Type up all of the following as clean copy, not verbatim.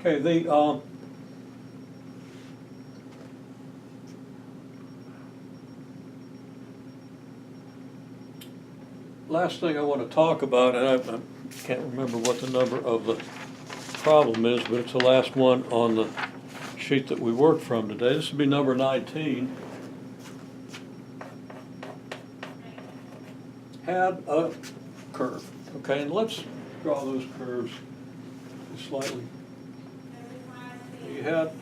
Okay, the last thing I want to talk about, and I can't remember what the number of the problem is, but it's the last one on the sheet that we worked from today. This would be number 19. Had a curve, okay, and let's draw those curves slightly. You had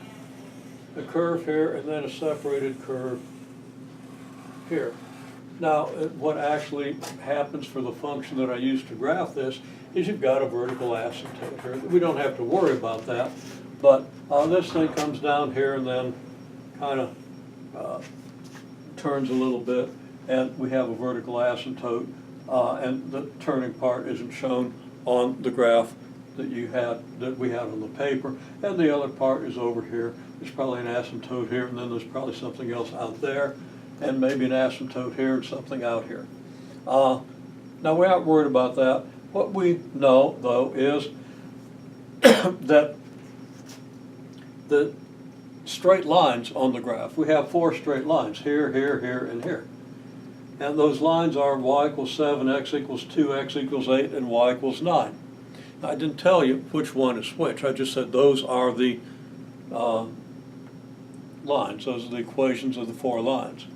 a curve here and then a separated curve here. Now, what actually happens for the function that I use to graph this is you've got a vertical asymptote here. We don't have to worry about that, but this thing comes down here and then kind of turns a little bit, and we have a vertical asymptote, and the turning part isn't shown on the graph that we had on the paper, and the other part is over here. There's probably an asymptote here, and then there's probably something else out there, and maybe an asymptote here and something out here. Now, we aren't worried about that. What we know, though, is that the straight lines on the graph, we have 4 straight lines, here, here, here, and here. And those lines are y equals 7, x equals 2, x equals 8, and y equals 9. Now, I didn't tell you which one is which. I just said those are the lines. Those are the equations of the 4 lines.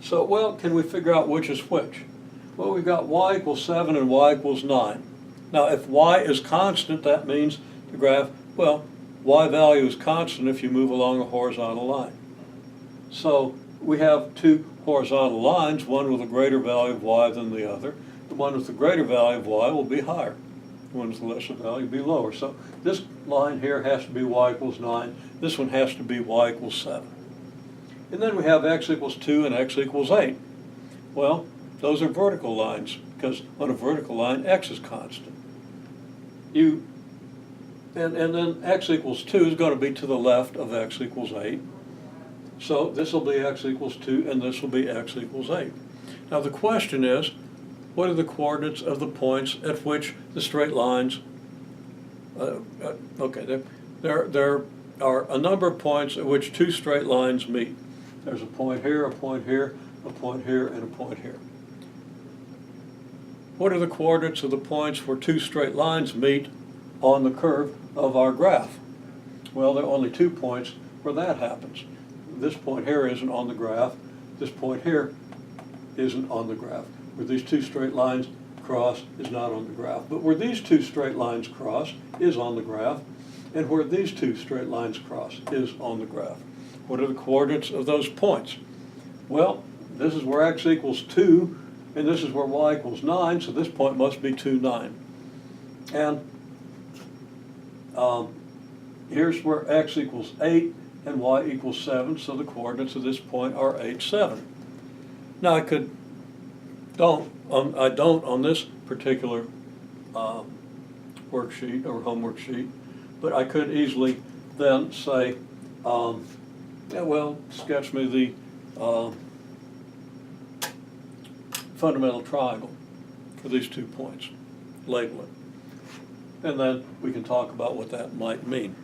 So, well, can we figure out which is which? Well, we've got y equals 7 and y equals 9. Now, if y is constant, that means the graph, well, y value is constant if you move along a horizontal line. So we have 2 horizontal lines, one with a greater value of y than the other. The one with the greater value of y will be higher. The one with the lesser value will be lower. So this line here has to be y equals 9. This one has to be y equals 7. And then we have x equals 2 and x equals 8. Well, those are vertical lines, because on a vertical line, x is constant. And then x equals 2 is going to be to the left of x equals 8. So this will be x equals 2, and this will be x equals 8. Now the question is, what are the coordinates of the points at which the straight lines, okay, there are a number of points at which 2 straight lines meet. There's a point here, a point here, a point here, and a point here. What are the coordinates of the points where 2 straight lines meet on the curve of our graph? Well, there are only 2 points where that happens. This point here isn't on the graph. This point here isn't on the graph. Where these 2 straight lines cross is not on the graph. But where these 2 straight lines cross is on the graph, and where these 2 straight lines cross is on the graph. What are the coordinates of those points? Well, this is where x equals 2, and this is where y equals 9, so this point must be 2, 9. And here's where x equals 8 and y equals 7, so the coordinates of this point are 8, 7. Now I don't on this particular worksheet or homework sheet, but I could easily then say, yeah, well, sketch me the fundamental triangle for these 2 points, label it, and then we can talk about what that might mean.